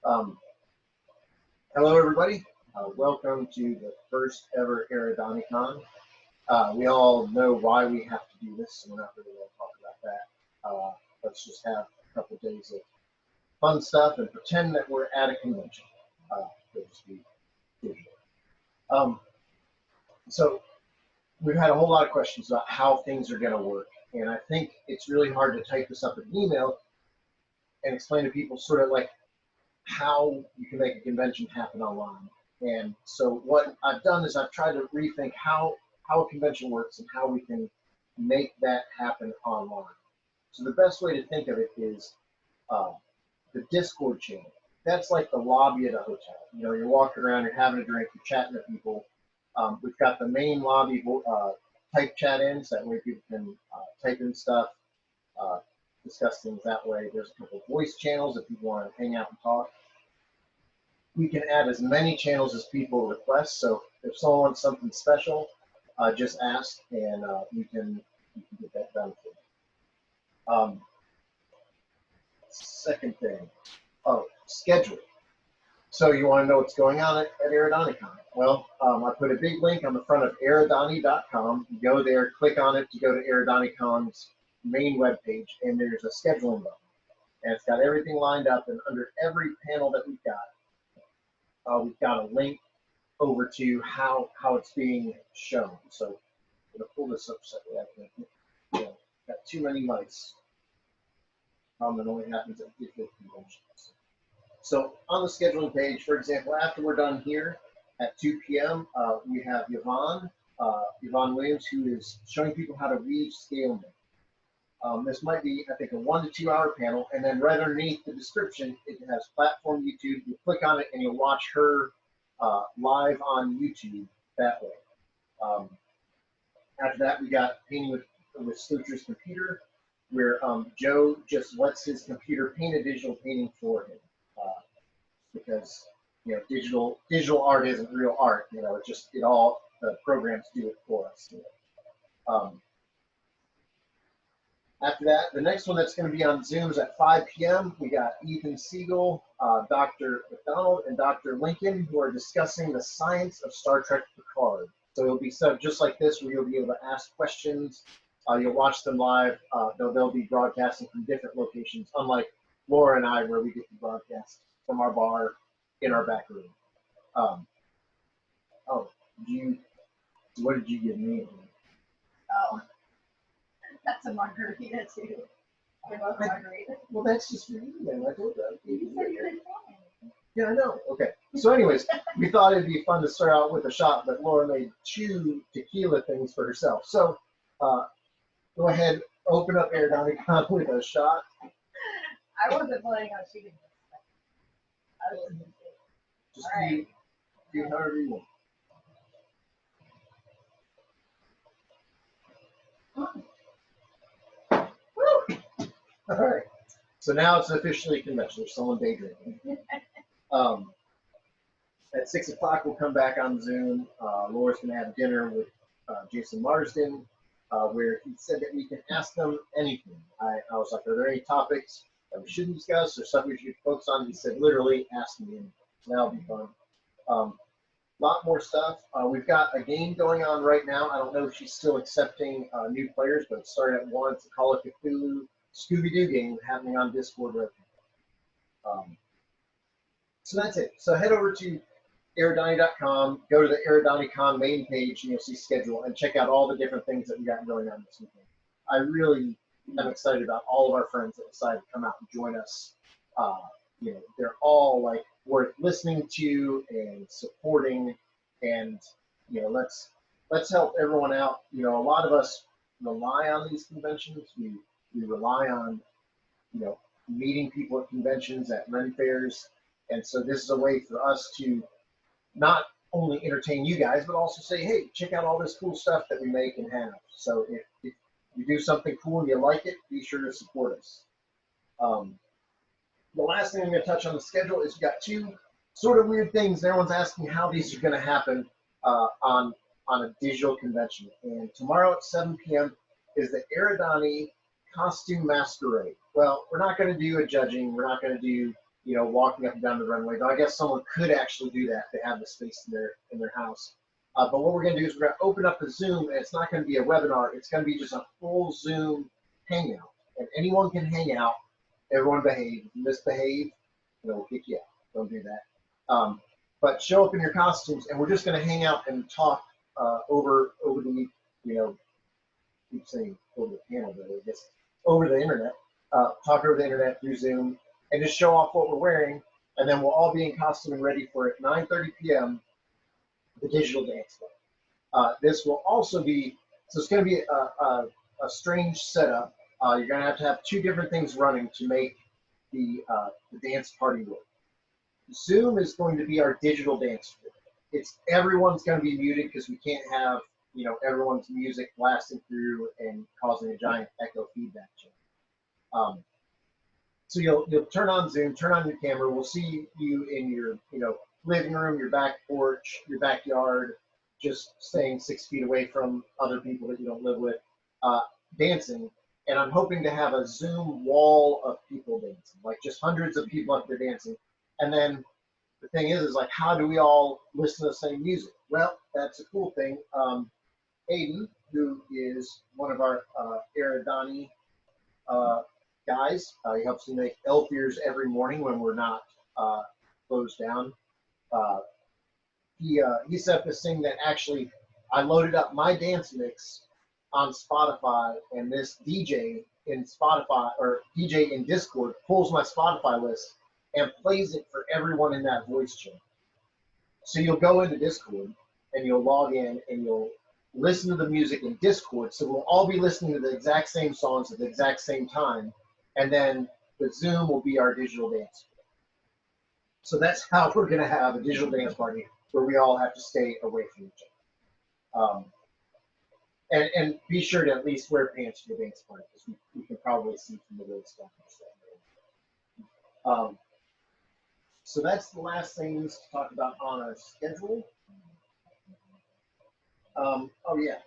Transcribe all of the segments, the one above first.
Um, Hello, everybody. Welcome to the first ever AradaniCon. We all know why we have to do this, so we're not really going to talk about that. Let's just have a couple days of fun stuff and pretend that we're at a convention. It'll just be digital. So we've had a whole lot of questions about how things are going to work, and I think it's really hard to type this up in an email and explain to people sort of like how you can make a convention happen online. And so what I've done is I've tried to rethink how a convention works and how we can make that happen online. So the best way to think of it is the Discord channel. That's like the lobby at a hotel. You know, you're walking around, you're having a drink, you're chatting to people. We've got the main lobby type chat in, so that way people can type in stuff, discuss things that way. There's a couple of voice channels if people want to hang out and talk. We can add as many channels as people request. So if someone wants something special, just ask, and you can get that done for you. Second thing, schedule. So you want to know what's going on at AradaniCon? Well, I put a big link on the front of Aradani.com. You go there, click on it to go to AradaniCon's main webpage, and there's a scheduling button. And it's got everything lined up, and under every panel that we've got a link over to how it's being shown. So I'm going to pull this up so that I can, got too many mice. That only happens at digital conventions. So on the scheduling page, for example, after we're done here at 2 p.m., we have Yvonne Williams, who is showing people how to weave scale knit. This might be, I think, a 1 to 2 hour panel, and then right underneath the description, it has platform YouTube. You click on it, and you'll watch her live on YouTube that way. After that, we got painting with Slucher's computer, where Joe just lets his computer paint a digital painting for him, because digital art isn't real art. The programs do it for us. After that, the next one that's going to be on Zoom is at 5 p.m. We got Ethan Siegel, Dr. McDonald, and Dr. Lincoln, who are discussing the science of Star Trek Picard. So it'll be stuff just like this, where you'll be able to ask questions. You'll watch them live. They'll be broadcasting from different locations, unlike Laura and I, where we get to broadcast from our bar in our back room. What did you give me? Oh. That's a margarita too. I love margarita. Well, that's just for you, then. I told you. You said you didn't want anything. Yeah, I know. Okay. So, anyways, we thought it'd be fun to start out with a shot, but Laura made 2 tequila things for herself. So, go ahead, open up AradaniCon with a shot. I wasn't planning on shooting this. I wasn't. Just do however you want. All right. So now it's officially a convention. There's someone day drinking. At 6 o'clock, we'll come back on Zoom. Laura's going to have dinner with Jason Marsden, where he said that we can ask them anything. I was like, are there any topics that we should discuss or stuff we should focus on? He said, literally, ask me anything. That'll be fun. Lot more stuff. We've got a game going on right now. I don't know if she's still accepting new players, but it started at 1. It's a Call of Cthulhu Scooby-Doo game happening on Discord right now. So that's it. So head over to Aradani.com, go to the AradaniCon main page, and you'll see schedule, and check out all the different things that we got going on this weekend. I really am excited about all of our friends that decided to come out and join us. They're all like worth listening to and supporting, and let's help everyone out. A lot of us rely on these conventions. We rely on, meeting people at conventions, at Ren fairs. And so this is a way for us to not only entertain you guys, but also say, hey, check out all this cool stuff that we make and have. So if you do something cool and you like it, be sure to support us. The last thing I'm going to touch on the schedule is we've got 2 sort of weird things. Everyone's asking how these are going to happen on a digital convention. And tomorrow at 7 p.m. is the Aradani Costume Masquerade. Well, we're not going to do a judging. We're not going to do you know, walking up and down the runway. Though I guess someone could actually do that. They have the space in their house. But what we're going to do is we're going to open up the Zoom, and it's not going to be a webinar. It's going to be just a full Zoom hangout, and anyone can hang out. Everyone behave. If you misbehave, you know, we'll kick you out. Don't do that. But show up in your costumes, and we're just going to hang out and talk over the, you know, keep saying over the panel, but I guess over the internet. Talk over the internet through Zoom, and just show off what we're wearing, and then we'll all be in costume and ready for at 9:30 p.m. the digital dance floor. This will also be, so it's going to be a strange setup. You're going to have two different things running to make the dance party work. Zoom is going to be our digital dance floor. Everyone's going to be muted because we can't have, you know, everyone's music blasting through and causing a giant echo feedback chain. So you'll turn on Zoom, turn on your camera. We'll see you in your, you know, living room, your back porch, your backyard, just staying 6 feet away from other people that you don't live with, dancing. And I'm hoping to have a Zoom wall of people dancing, like just hundreds of people up there dancing. And then the thing is like, how do we all listen to the same music? Well, that's a cool thing. Aiden, who is one of our Aradani guys, he helps me make elf ears every morning when we're not closed down. He set up this thing that actually I loaded up my dance mix on Spotify, and this DJ in Spotify or DJ in Discord pulls my Spotify list and plays it for everyone in that voice channel. So you'll go into Discord and you'll log in and you'll listen to the music in Discord. So we'll all be listening to the exact same songs at the exact same time, and then the Zoom will be our digital dance. So that's how we're going to have a digital dance party where we all have to stay away from each other. And be sure to at least wear pants for the dance party, because we can probably see from the road stuff. So that's the last things to talk about on our schedule. Oh yeah.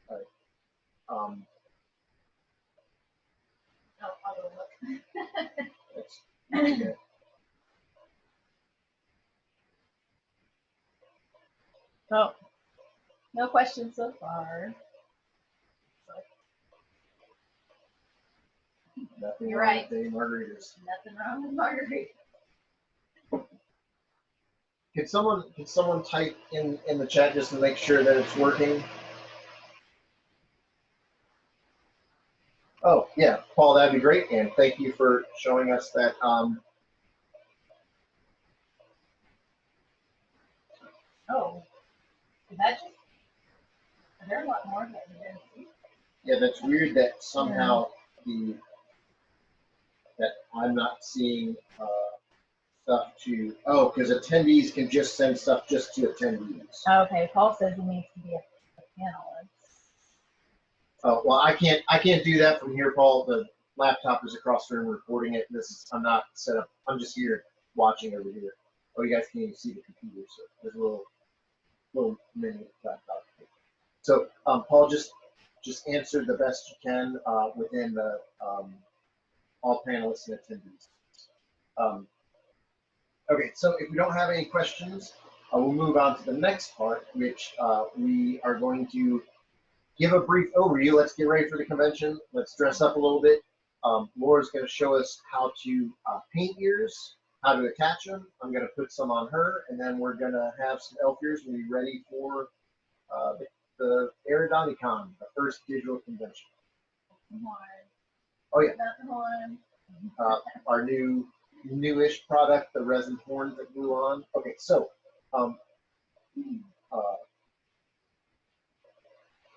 All right. I'll go look. That's okay. So, no questions so far. Nothing You're wrong right. with dating margaritas. Nothing wrong with margarita. Can someone type in the chat just to make sure that it's working? Oh yeah, Paul, that'd be great, and thank you for showing us that. Oh, is that just? Is there a lot more that we didn't see? Yeah, that's weird that somehow that I'm not seeing stuff to. Oh, because attendees can just send stuff just to attendees. Okay, Paul says he needs to be a panelist. Oh well, I can't do that from here, Paul. The laptop is across the room recording it. I'm not set up. I'm just here watching over here. Oh, you guys can't even see the computer, so there's a little mini laptop. So Paul, just answer the best you can within the all panelists and attendees. Okay, so if we don't have any questions, we'll move on to the next part, which we are going to give a brief overview. Let's get ready for the convention. Let's dress up a little bit. Laura's going to show us how to paint ears, how to attach them. I'm going to put some on her, and then we're going to have some elf ears and be ready for the AradaniCon, the first digital convention. Oh yeah. Our newish product, the resin horns that glue on. Okay, so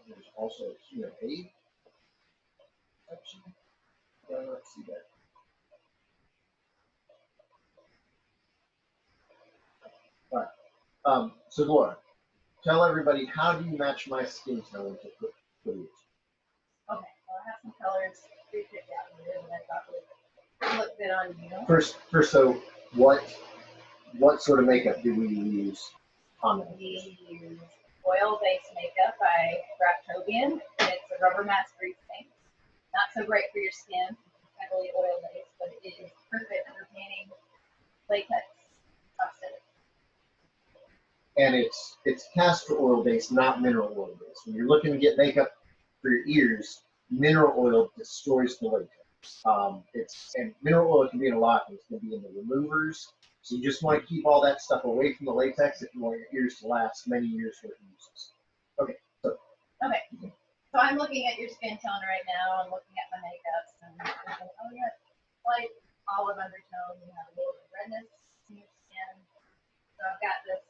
there's also a Q&A section. Let's see that. All right. So Laura, tell everybody, how do you match my skin tone to put ears? Okay, well, I have some colors pre-picked out here that I thought would look good on you. First, so what what sort of makeup do we use on that? We use oil-based makeup by Graftobian. It's a rubber mask grease paint. Not so great for your skin. It's heavily oil-based, but it is perfect for painting latex prosthetic. And it's castor oil based, not mineral oil based. When you're looking to get makeup for your ears, mineral oil destroys the latex. And mineral oil can be in a lot of things. It can be in the removers. So you just want to keep all that stuff away from the latex if you want your ears to last many years for uses. Okay, so. Okay, so I'm looking at your skin tone right now. I'm looking at my makeups and I'm thinking, oh yeah, light olive undertone. You have a little bit of redness in your skin. So I've got this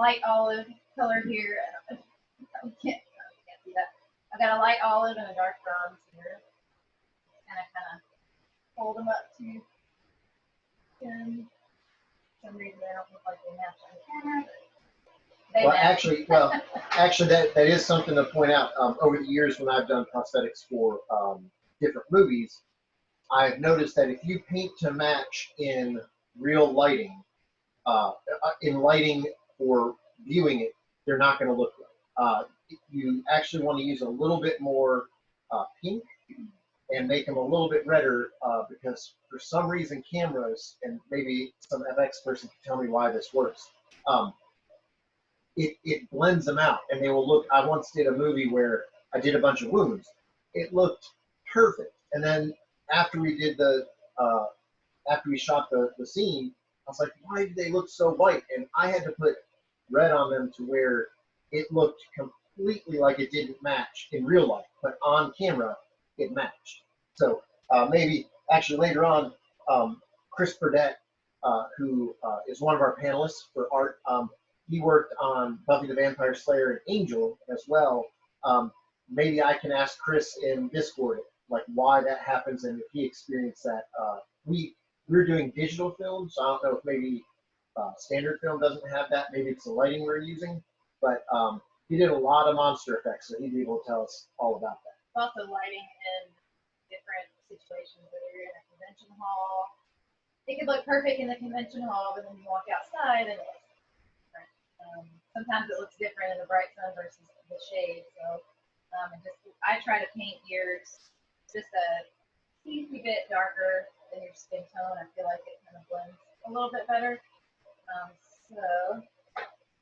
light olive color here. You can't see that. I've got a light olive and a dark bronze here. And I kind of hold them up to skin. For some reason they don't look like they match on camera. They Well, match. actually, that is something to point out. Over the years, when I've done prosthetics for different movies, I've noticed that if you paint to match in real lighting, in lighting or viewing it, they're not going to look right. You actually want to use a little bit more pink and make them a little bit redder because for some reason cameras, and maybe some FX person can tell me why this works, it blends them out and they will look. I once did a movie where I did a bunch of wounds. It looked perfect. And then after we did after we shot the scene, I was like, why do they look so white? And I had to put red on them to where it looked completely like it didn't match in real life, but on camera, it matched. So maybe actually later on, Chris Burdett, who is one of our panelists for art, he worked on Buffy the Vampire Slayer and Angel as well. Maybe I can ask Chris in Discord like why that happens and if he experienced that. We're doing digital film, so I don't know if maybe standard film doesn't have that. Maybe it's the lighting we're using, but he did a lot of monster effects, so he'd be able to tell us all about that. Also lighting in different situations, whether you're in a convention hall. It could look perfect in the convention hall, but then you walk outside and it's different. Sometimes it looks different in the bright sun versus the shade. So I try to paint ears just a teensy bit darker than your skin tone. I feel like it kind of blends a little bit better.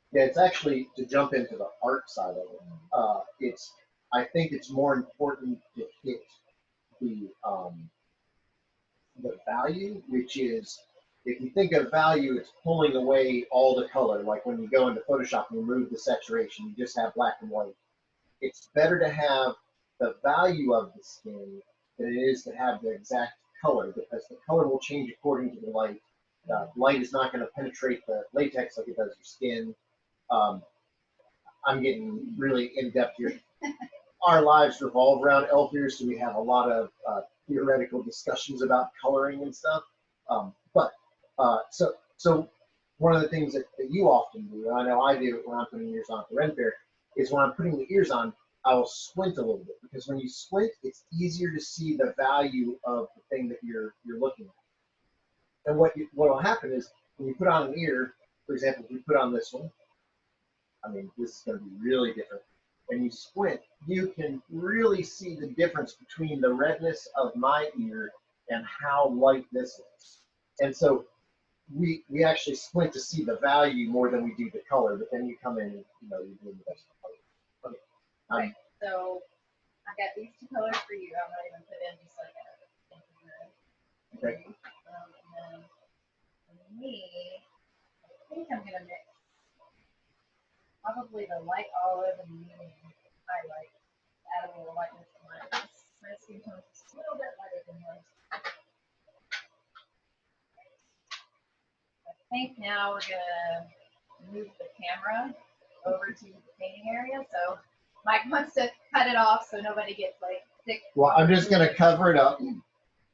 Yeah, it's actually to jump into the art side of it. I think it's more important to hit the value, which is if you think of value, it's pulling away all the color. Like when you go into Photoshop and remove the saturation, you just have black and white. It's better to have the value of the skin than it is to have the exact color because the color will change according to the light. Light is not going to penetrate the latex like it does your skin. I'm getting really in depth here. Our lives revolve around elf ears, so we have a lot of theoretical discussions about coloring and stuff. So one of the things that you often do, and I know I do when I'm putting ears on for Ren Fair, is when I'm putting the ears on, I will squint a little bit because when you squint, it's easier to see the value of the thing that you're looking at. And what will happen is when you put on an ear, for example, if you put on this one, I mean, this is going to be really different. When you squint, you can really see the difference between the redness of my ear and how light this is. And so we actually squint to see the value more than we do the color, but then you come in and you're doing the best color. Okay. Right. So I got these two colors for you. I'm not even put in just like a okay. And then for me, I think I'm gonna mix probably the light olive and medium highlight. Add a little lightness to mine. My skin tone is just a little bit lighter than yours. I think now we're gonna move the camera over to the painting area. So Mike wants to cut it off so nobody gets like sick. Well, I'm just gonna cover it up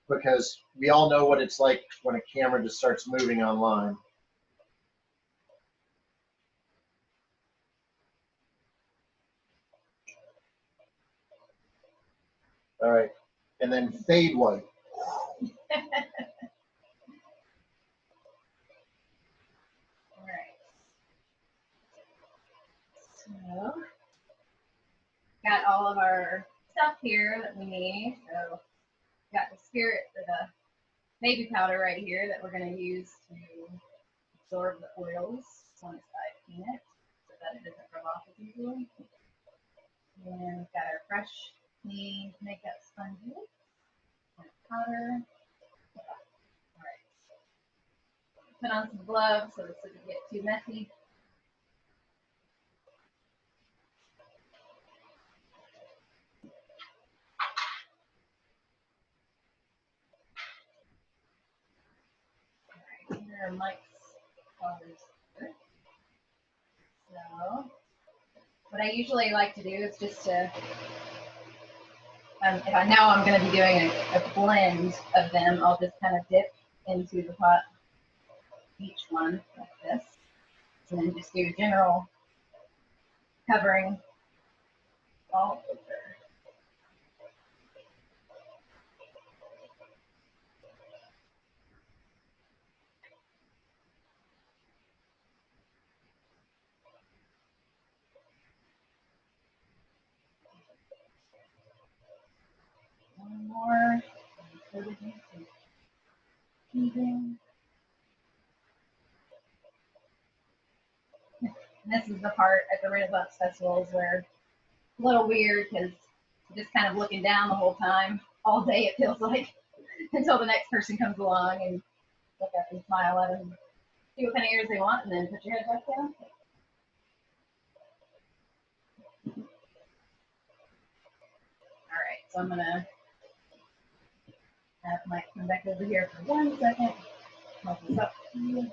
because we all know what it's like when a camera just starts moving online. All right, and then fade white. of our stuff here that we need. So got the spirit or the baby powder right here that we're going to use to absorb the oils once I clean it so that it doesn't rub off as easily. And we've got our fresh, clean makeup sponges and powder. All right. Put on some gloves so this doesn't get too messy. All right, here are Mike's colors. So, what I usually like to do is just to, if I know I'm going to be doing a blend of them, I'll just kind of dip into the pot, each one like this, and then just do general covering all over. One more. And this is the part at the Renaissance festivals where it's a little weird because you're just kind of looking down the whole time, all day it feels like, until the next person comes along and look up and smile at them, see what kind of ears they want, and then put your head back down. All right, so I'm gonna have Mike come back over here for 1 second. Hold this up to you.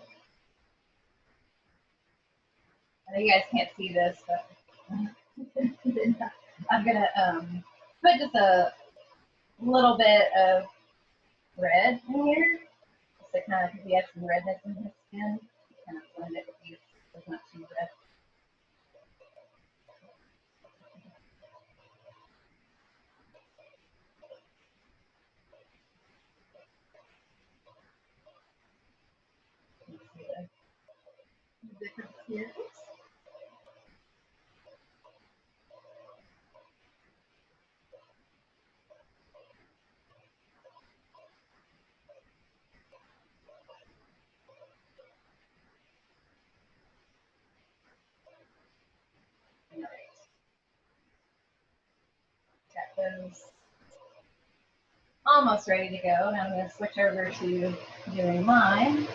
I know you guys can't see this, but I'm gonna put just a little bit of red in here, just to kind of, because he has some redness in his skin, kind of blend it with these, so it's not too red. The difference here. All right. Got those almost ready to go. Now I'm going to switch over to doing mine.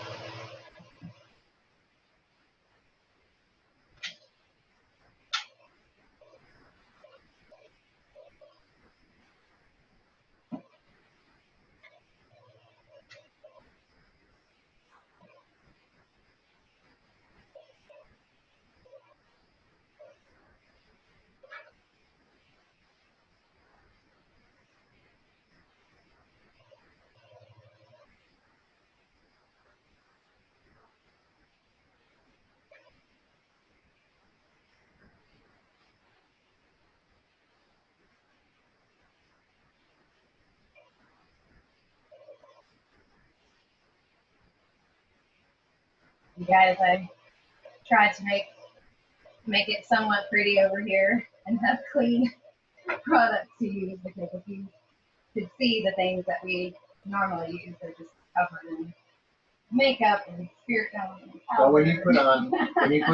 You guys, I tried to make it somewhat pretty over here and have clean products to use, because if you could see the things that we normally use, they're just covered in makeup and spirit gum and powder. Well, when you put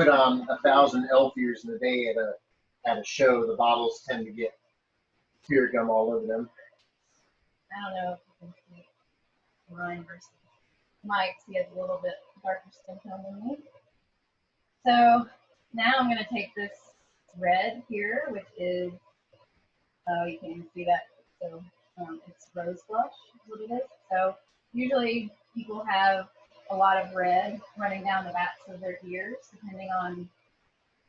on 1,000 elf ears in a day at a show, the bottles tend to get spirit gum all over them. I don't know if you can see mine versus Mike's. He has a little bit darker skin tone than me. So now I'm going to take this red here, which is, oh, you can't even see that. So it's rose blush is what it is. So usually people have a lot of red running down the backs of their ears, depending on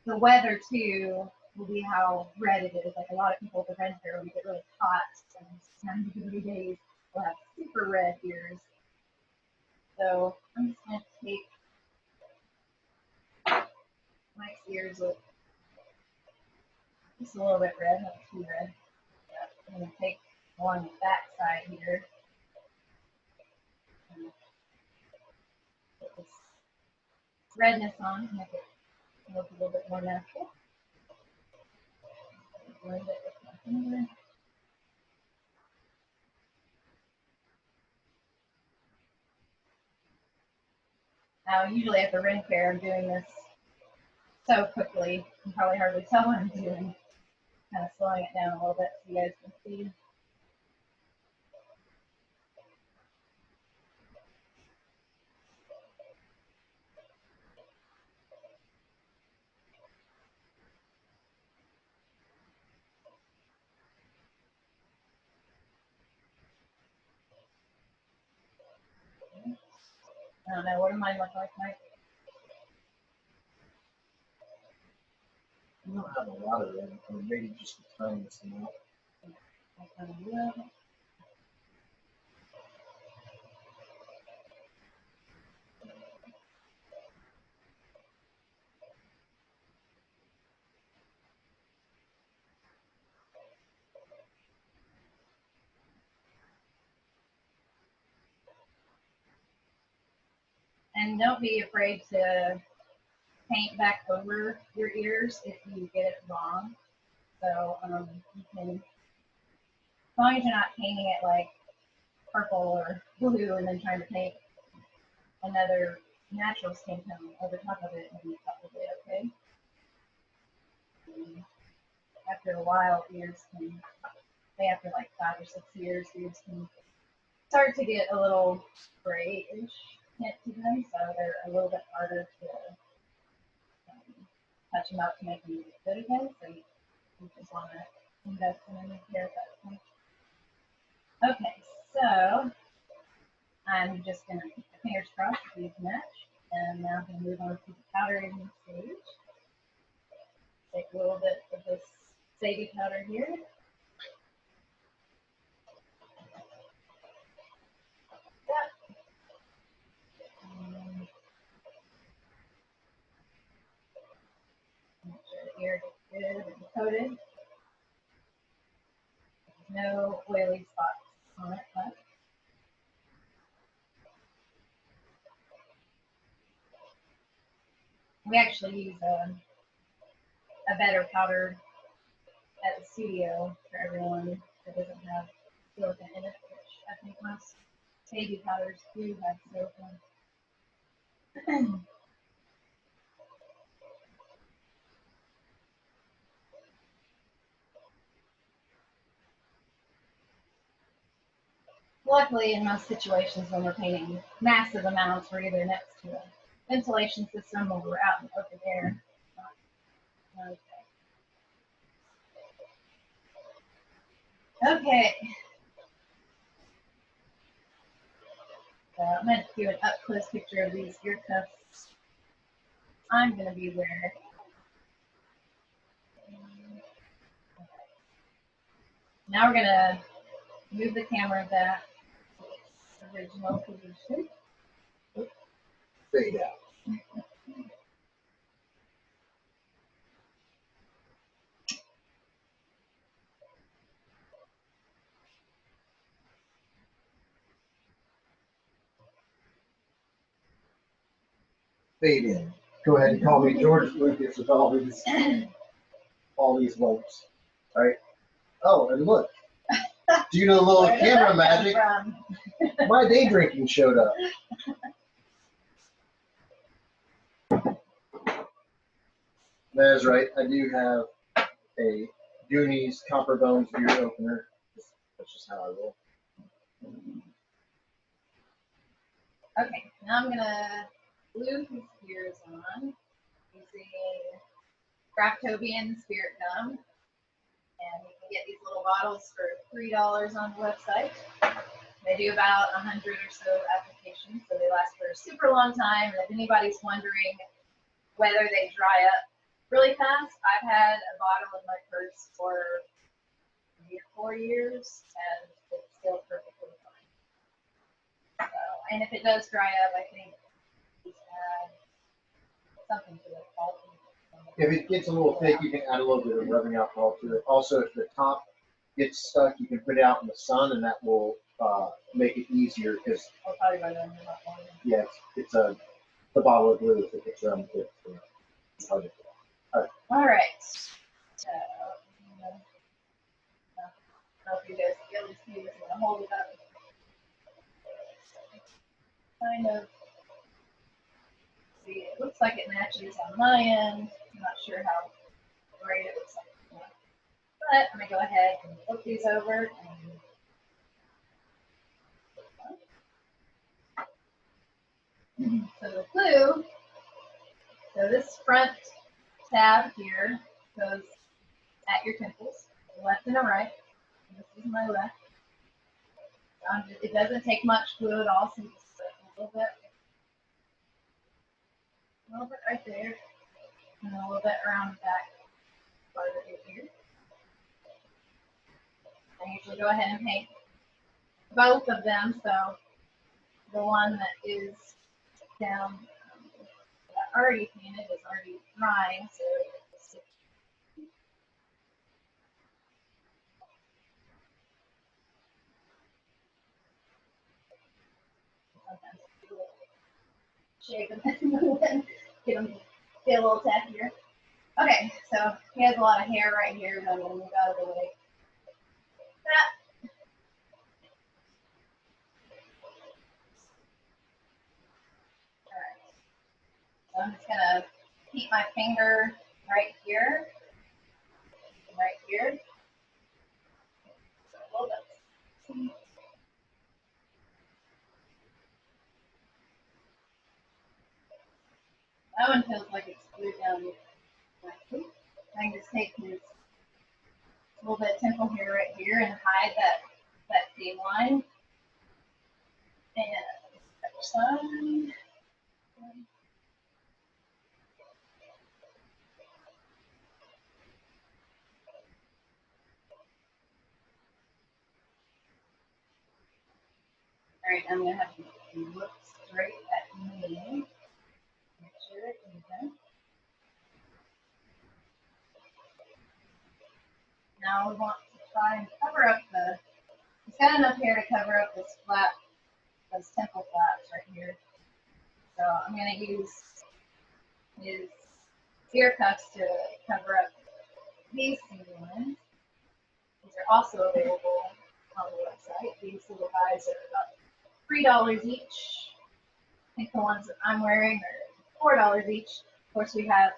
the weather too, will be how red it is. Like a lot of people with red hair, when you get really hot and 90 degree days, will have super red ears. So I'm just going to take Mike's ears with just a little bit red, not too red. I'm going to take along the back side here. And put this redness on to make it look a little bit more natural. Blend it with my Now, usually at the ring fair, I'm doing this so quickly, you can probably hardly tell what I'm doing. Kind of slowing it down a little bit so you guys can see. I don't know, what do mine look like, Mike? You don't have a lot of them, or maybe just the tiniest amount. And don't be afraid to paint back over your ears if you get it wrong. So you can, as long as you're not painting it like purple or blue and then trying to paint another natural skin tone over top of it, and be probably okay. After a while, ears can, say after like 5 or 6 years, ears can start to get a little grayish tint to them, so they're a little bit harder to touch them up to make them look good again. So you just want to invest in a new hair at that point. Okay, so I'm just going to keep the fingers crossed for these match, and now I'm going to move on to the powdering stage. Take a little bit of this baby powder here. Make sure the ear gets good and coated. No oily spots on it left. We actually use a better powder at the studio for everyone that doesn't have silicone in it, which I think most baby powders do have silicone. Luckily, in most situations when we're painting massive amounts, we're either next to a ventilation system or we're out in the open air. Okay. So I'm going to do an up-close picture of these ear cuffs I'm going to be wearing. Now we're going to move the camera back to its original position. Fade out. Fade in. Go ahead and call me George Lucas with all these lumps. All right. Oh, and look. Due to a little camera magic, my day drinking showed up. That is right. I do have a Goonies Copper Bones beer opener. That's just how I roll. Okay, now I'm gonna glue his ears on using Craftobian Spirit Gum, and you can get these little bottles for $3 on the website. They do about 100 or so applications, so they last for a super long time. And if anybody's wondering whether they dry up really fast, I've had a bottle in my purse for 3 or 4 years, and it's still perfectly fine. So, and if it does dry up, I think just add something to it. If it gets a little thick, you can add a little bit of rubbing alcohol to it. Also, if the top gets stuck, you can put it out in the sun, and that will make it easier. Because yeah, it's the bottle of glue if it gets around the tip. All right. So, know if you guys can be able to see this. I'm gonna hold it up. Kind of see. It looks like it matches on my end. I'm not sure how great it looks like. But I'm gonna go ahead and flip these over and so the glue. So this front tab here goes at your temples, left and a right. And this is my left. It doesn't take much glue at all, so you just put a little bit right there, and a little bit around the back part of it here. I usually go ahead and paint both of them, so the one that is down that already painted is already drying, so sometimes shake them and move and get them get a little tackier. Okay, so he has a lot of hair right here, but I'm going to move out of the way. That. Alright, so I'm just going to keep my finger right here, so a little bit. That one feels like it's glued down nicely. I can just take this little bit of temple hair right here and hide that seam line. And other side. Alright, I'm going to have to look straight at me. Make sure it's even. Now we want to try and cover up it's got enough hair to cover up this flap, those temple flaps right here. So I'm going to use his ear cuffs to cover up these single ones. These are also available on the website. These little guys are about $3 each. I think the ones that I'm wearing are $4 each. Of course, we have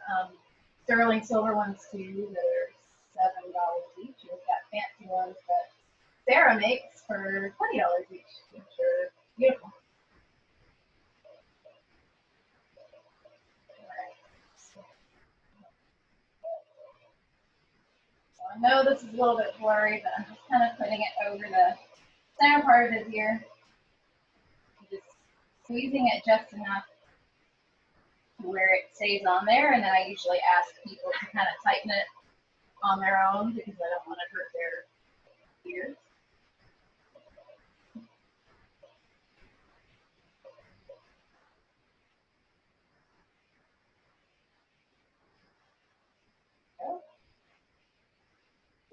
sterling silver ones too that are $7 each. We've got fancy ones that Sarah makes for $20 each, which are beautiful. So I know this is a little bit blurry, but I'm just kind of putting it over the center part of his ear. Just squeezing it just enough to where it stays on there, and then I usually ask people to kind of tighten it on their own because I don't want to hurt their ears.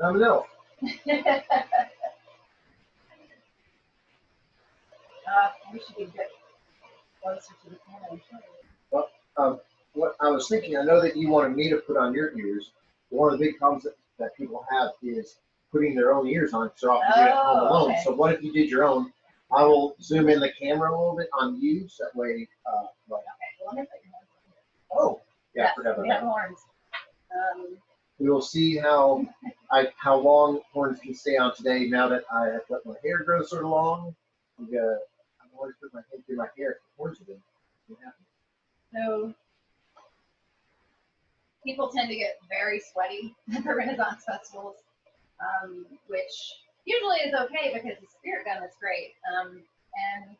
No. We should be good closer to the camera. Well, what I was thinking, I know that you wanted me to put on your ears. One of the big problems that people have is putting their own ears on because they're often doing it home alone. Okay. So what if you did your own? I will zoom in the camera a little bit on you, so that way. Okay, well, let me put your hands on here. Oh, yeah, I Yes, forgot we about have that. horns. We will see how long horns can stay on today. Now that I have let my hair grow sort of long, I'm always put my hand through my hair. Horns are good. Yeah. So people tend to get very sweaty at the Renaissance festivals, which usually is okay because the spirit gum is great. And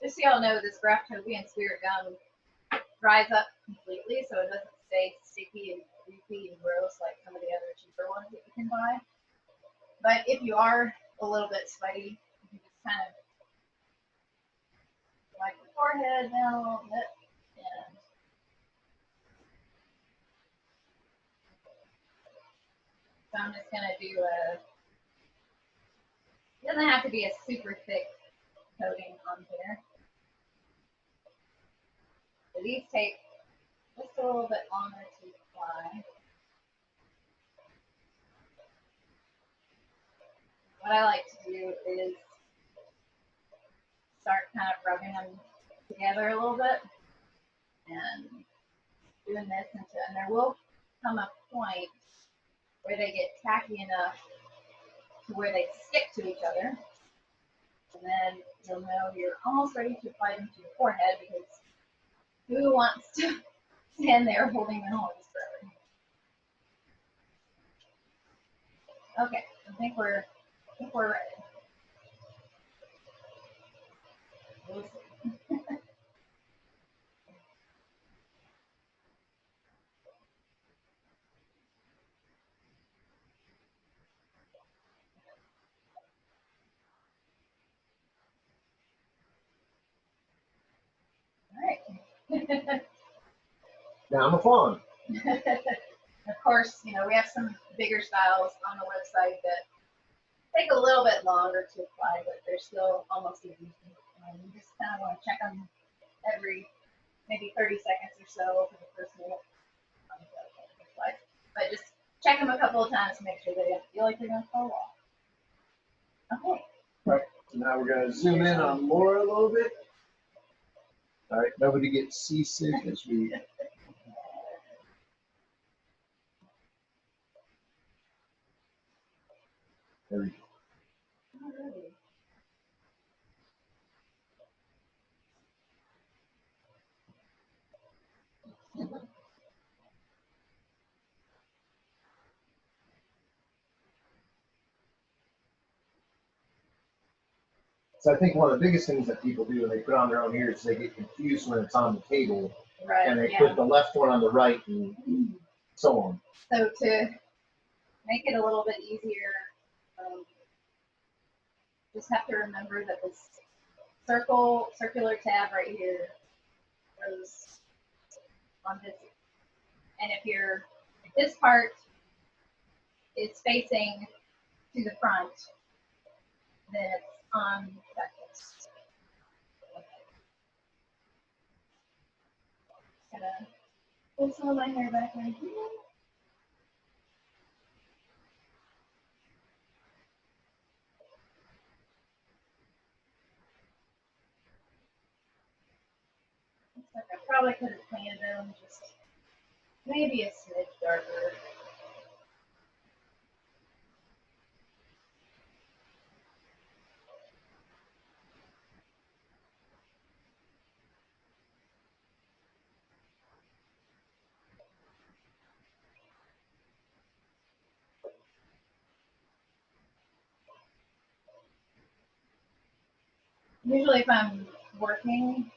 just so y'all know, this Graftobian spirit gum dries up completely, so it doesn't stay sticky and creepy and gross like some of the other cheaper ones that you can buy. But if you are a little bit sweaty, you can just kind of wipe your forehead down a little bit. And so I'm just going to do it doesn't have to be a super thick coating on here. So these take just a little bit longer to apply. what I like to do is start kind of rubbing them together a little bit and doing this and there will come a point where they get tacky enough to where they stick to each other. And then you'll know you're almost ready to apply them to your forehead because who wants to stand there holding their nose forever? Okay, I think we're ready. We'll see. All right. Now I'm a fawn. Of course, you know, we have some bigger styles on the website that take a little bit longer to apply, but they're still almost easy. You just kind of want to check them every maybe 30 seconds or so for the first minute. But just check them a couple of times to make sure they don't feel like they're going to fall off. Okay. Right. So now we're going to zoom in on Laura a little bit. All right. Nobody gets seasick as we. There we go. Alrighty. So I think one of the biggest things that people do when they put on their own ears is they get confused when it's on the table, Right. and they put the left one on the right and so on. So to make it a little bit easier, just have to remember that this circular tab right here goes on this. And if this part is facing to the front, then it's on that. Gonna pull some of my hair back right here. Looks like I probably could have painted them just maybe a smidge darker. Usually if I'm working,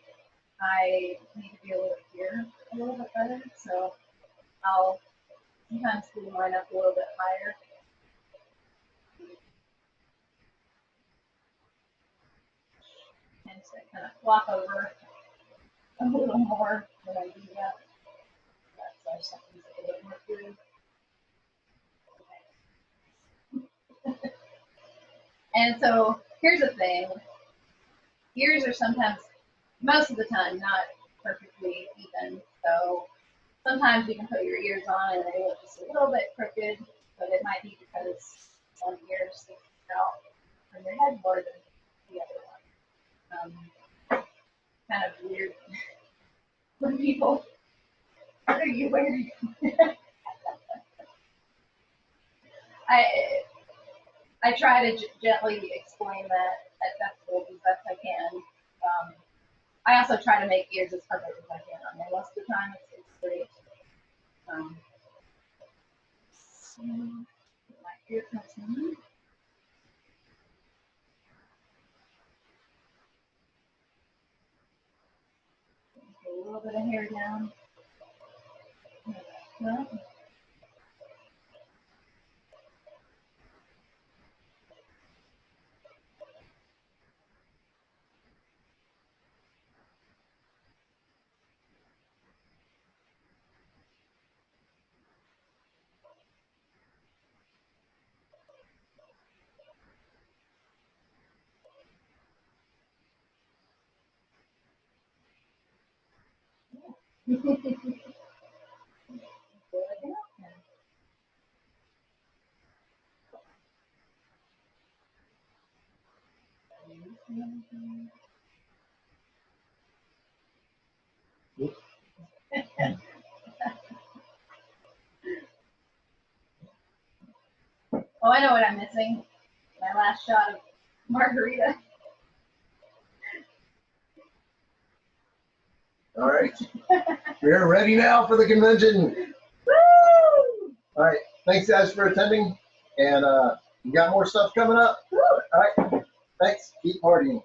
I need to be able to hear a little bit better, so I'll sometimes do mine up a little bit higher. And to kind of flop over a little more when I do that. That's something a little bit more good. And so here's the thing. Ears are sometimes, most of the time, not perfectly even. So sometimes you can put your ears on and they look just a little bit crooked, but it might be because one ear sticks out from your head more than the other one. Kind of weird when people, what are you wearing? I try to gently explain that at festivals as best I can. I also try to make ears as perfect as I can on there. Most of the time, it's great. My ear cups in. A little bit of hair down. No. Oh, I know what I'm missing. My last shot of margarita. All right. We're ready now for the convention. Woo! All right. Thanks, guys, for attending. And we got more stuff coming up. All right. Thanks. Keep partying.